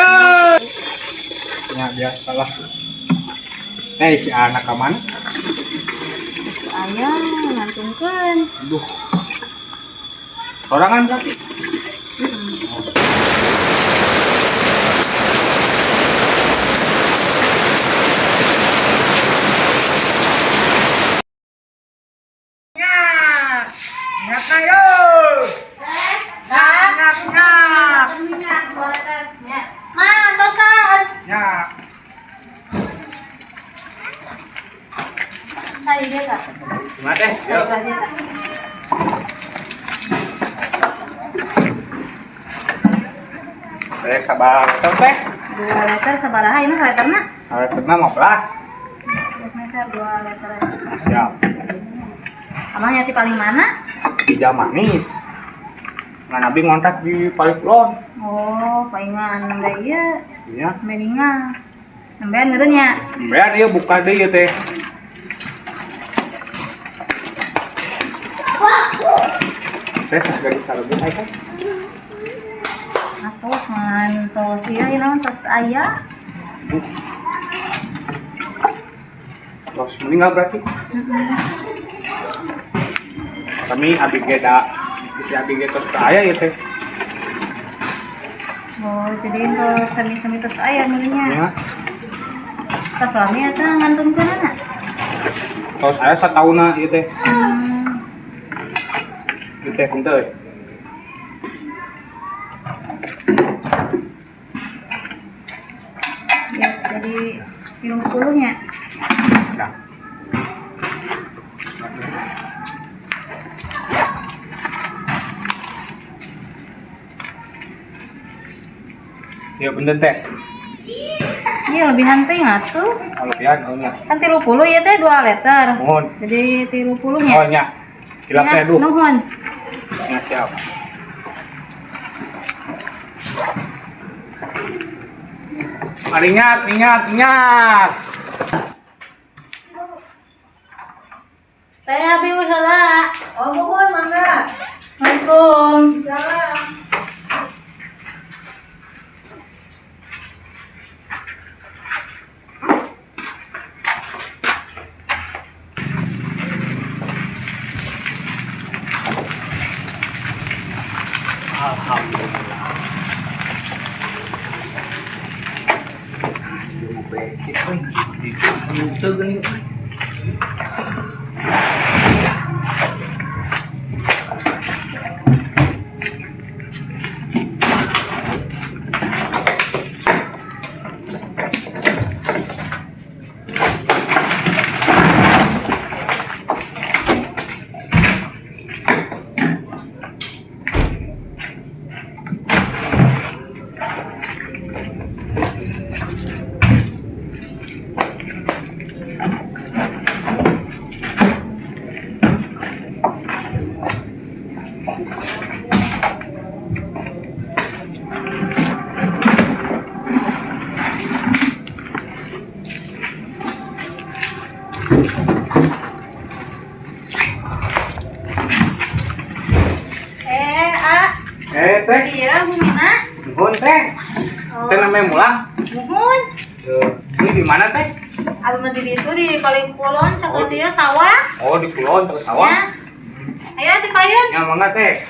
ayo. Ya biasalah. Si anak kemana? Ayah ngantungkan. Aduh. Sorangan berarti. Nyak ayo. Nyak. Ma, antosan. Nyak. Tadi dia tak. Gimana teh? Tadi Yuk. dia tak. Sabar teh. 2 liter sabaraha ini literna? Sampai pernah 15. Meser 2 liter. Siap. Abang nyati paling mana? Di Jam Manis. Ngan Nabi ngontak di Palikulon. Oh, palingan nembe ieu. Iya. Mendingan. Nembean meureun nya. Mbak dia buka deh ya teh. Teh geus gak disalebeun aya teh. Atos mantos ieu naon tos aya. Terus meninggal berarti. Kami abdi geda istri abdi geda terus aya ya teh. Oh, jadi tos sami-sami tos aya meureunnya. Ya. Tos suami eta ngantungkeun anak. Terus saya satauna ieu teh. Ieu teh punten. Ya, jadi 30 nya. Nah. Ya bener teh. Iya lebihan teh atuh. Kalebihan ohnya. Kan 30 ya teh 2 liter. Mohon. Jadi 30 nya. Oh nya. Kilap teh duh. Nuhun. Ya siap. Ingat. Teh abi heula. Oh, mohon mangga. Assalamualaikum. Salam. Alhamdulillah. Itu gini. Teh. Iya, Bu Mina. Nuhun teh. Teh namanya Mulang. Nuhun. Ini di mana teh? Abi mah di ditu di paling kulon cakot ieu sawah. Oh di Kulon terus sawah. Ya. Ayo di payun. Ya mangga teh.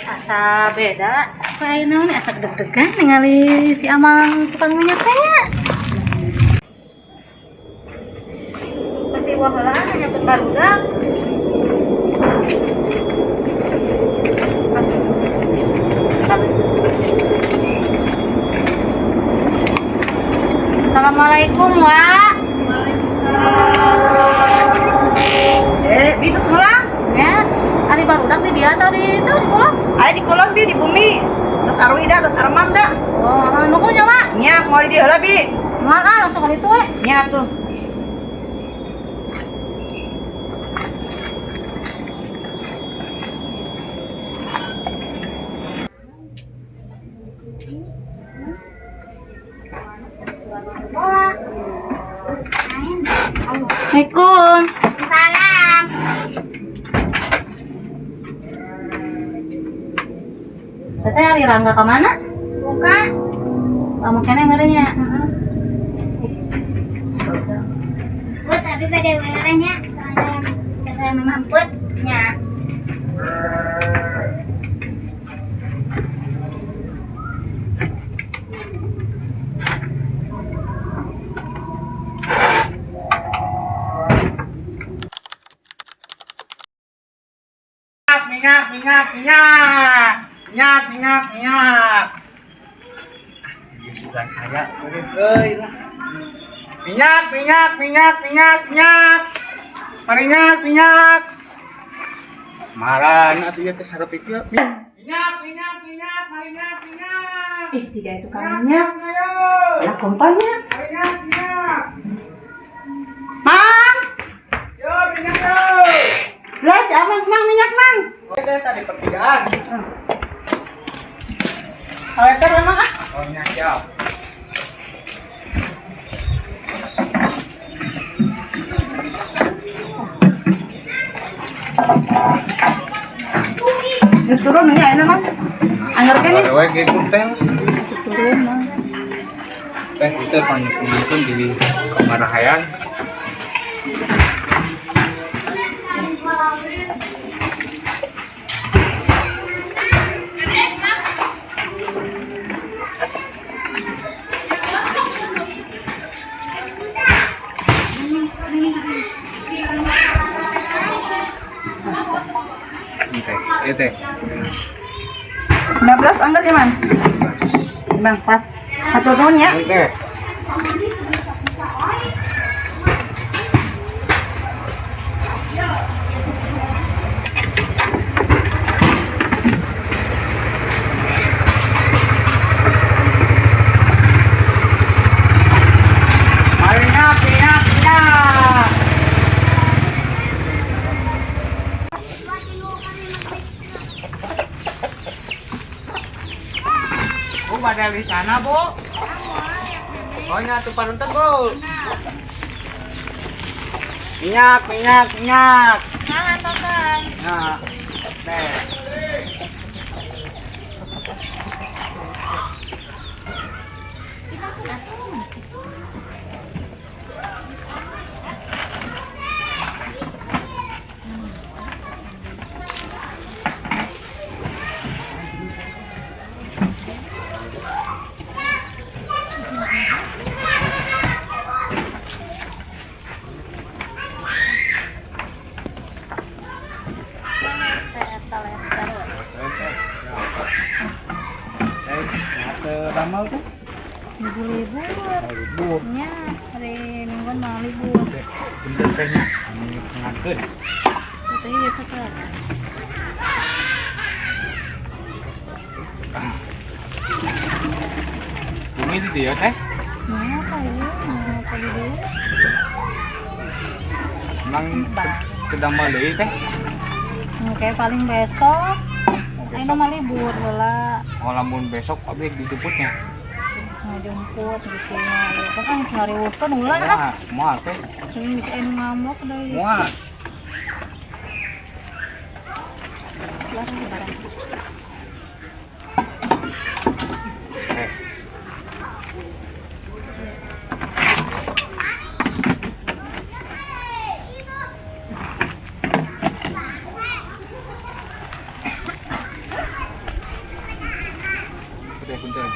Asa beda. Kayak naon asa deg-degan ningali si Amang tukang minyak teh. Pasti wah heula nyambut barudak. Assalamualaikum, Wak. Bitu sekolah? Ya, ari barudak di dia atau di itu di kolong? Ayo di kolon bi di bumi. Terus arwida terus armam dah. Oh, nukunya, Wak. Nya mau di heula bi. Moal langsung ka ditu we. Nya tuh. Assalamualaikum. Salam. Teteh hari Rangga ke mana? Bukan. Kamu kene merenya. Put, tapi pada welernya cara memang putnya. Minyak. Sudah kaya, euy lah. Minyak. Minyak. Maran atuh ya teh sarep itu. Minyak. Ih, tiga itu kamunya. Ya, kompannya. Minyak. Mang, Yo, minyak yo. belas abang, mang minyak mang. Oke, tadi pertigaan. Kalender memang ah. Oh, minyak siap. Geus turun nya enak mang. Angger kene. Awewe gitu teh. Turun mang. Teh itu panjang di kamar hayang. Ini teh. 15 angger ya man. Bang pas. Atur nuhun ya. Ini teh. Minyak. Bu, pada di sana, Bu. Oh, nyatu panuntun, Bu. Minyak. Jangan tonton. Nah, teh. Ramal tuh Libur. Ya, hari Mingguan mau libur. bener tehnya ngakeun. Itu iya tuh kan. Bumi di dia teh Mau apa ya? Mau apa dulu? emang sedang malih teh. Oke, paling besok. Ayo mah libur bola. Oh, lamun besok objek dijemputnya. Mau jemput di sini. Ya kan ngariweukeun ulah. Moal teh. Ini bisa anu ngamuk deui. Moal. Barang. Eh, punten.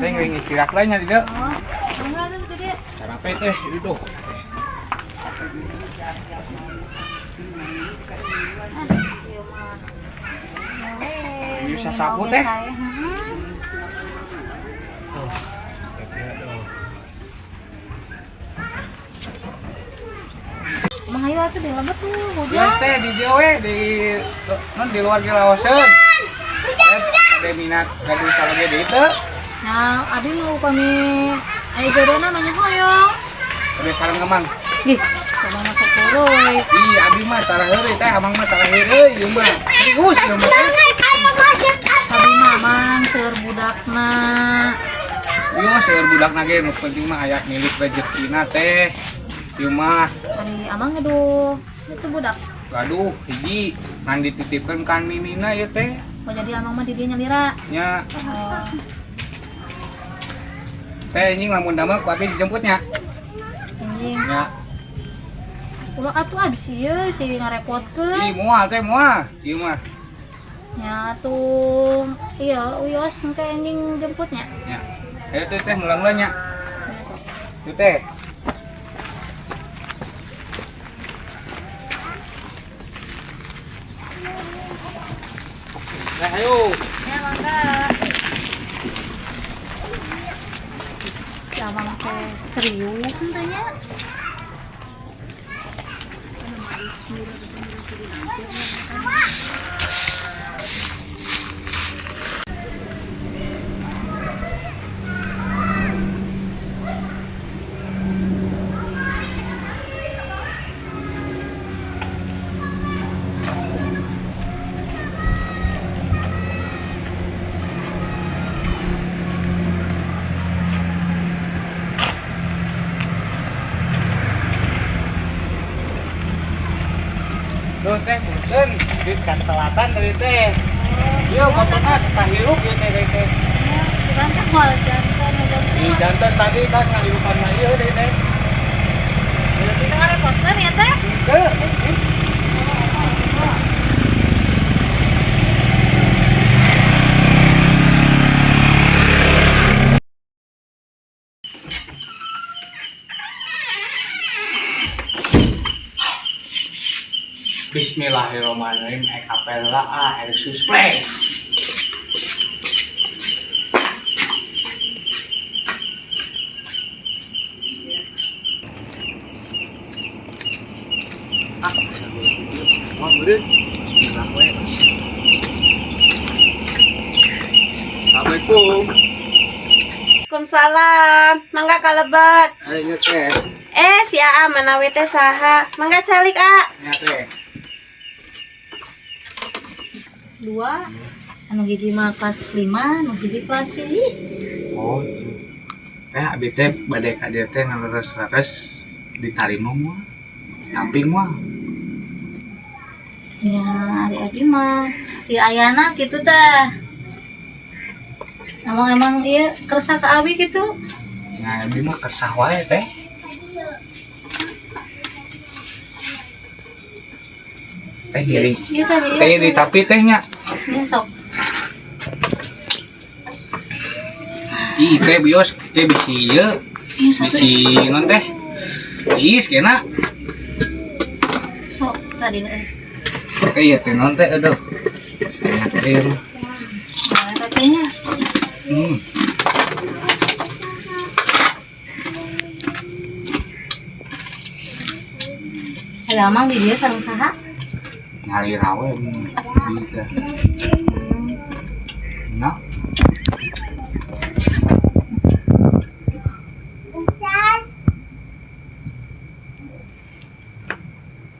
Teh ngeuing istirahat lainnya di dieu. Oh, enggak ada gede. Sarape teh itu tuh. Ieu mah. Bisa sapu teh. Emang ayo atuh di lemah tuh hujan. Yes teh di dieu we di luar Gilaoseun. Ada minat gaduh calege deui teh. Nah, abi mau kami ayo jodohna namanya hoyong. Ada sareng kemang. Ih, sama masuk kuruy. Ih, abi mah tara heureuy teh, abang mah tara heureuy ieu mah. Serius ieu mah teh. Abi mamang seur budakna. Bios seueur budak nage nu penting mah aya milik rezekina teh. Ieu mah Hari amang aduh itu budak. gaduh hiji ngan dititipkeun kan mimina ieu teh. Oh jadi amang mah di dieu nyalira. Nya Oh, teh anjing lamun damel ku abi dijemputnya. anjing. Nya Ulah atuh abis ieu si ngarepotkeun. ih moal teh moal. Ieu mah Nya tuh iya uyos engke anjing jemputnya. nya. Ayo teh mulang-mulang nya. Ya, sok. Tuh teh. Ayo. Ya mangga. Si amang teh serius tanya. Tuh teh punten di kan selatan dari teh. Iya motorna susah hirup ieu teh teh. Bukan kan hal jantan Di jantan tadi kan ngahirupan mah ieu deui teh. kita ngarepotkeun ya teh. Teu. Bismillahirrahmanirrahim. Ekapella Exus Play. Assalamualaikum. Waalaikumsalam. Mangga kalebet. Ayo teh. Si Aa manawi teh saha? Mangga calik Nya teh. Dua anu hiji mah kelas 5, anu hiji kelas 1. Oh. Teh abi teh bade ka dieu teh ngaleres-leres di Tarimo mah. Tamping mah. Ya ari abi mah sakti ayana gitu teh. Emang ieu kersa ka abi gitu. Nah, abi mah kersah wae teh. Teh giring. Iya tadi. Teh di tapi tehnya. Ya sok. Ih teh bios teh bisi ieu. Iya satu. Bisi non teh. Is kena. Sok tadi. Teh ieu teh non teh aduh. Saya teh. Nah, katanya. Ada amang di dia sareng saha? Nyari rawe bisa. Nah,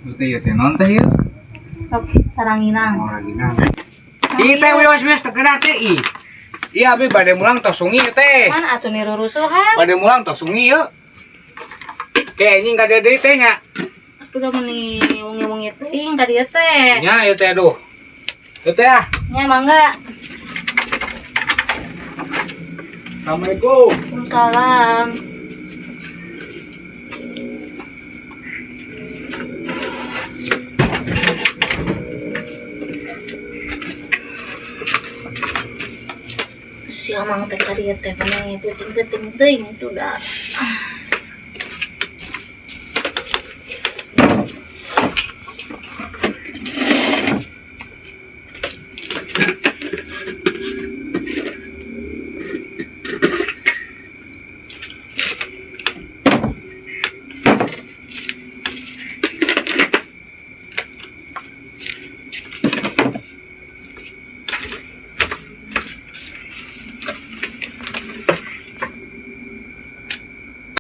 itu teh ieu teh non teh ieu. Sok saranginang. Mau lagi nang. Ih teh wios tegena teh ih. Iya abi bade mulang tos sungi teh. Man atuh nirurusuhan. Bade mulang tos sungi yeuh. Kayak anjing kada deui teh nya. Udah meni wengi-wengi teuing ka dieu teh. Nya ieu teh aduh. Ieu teh ah. Nya mangga. Assalamualaikum. Waalaikumsalam. Si amang teh ka dieu teh pengen penting-penting teuing itu dah.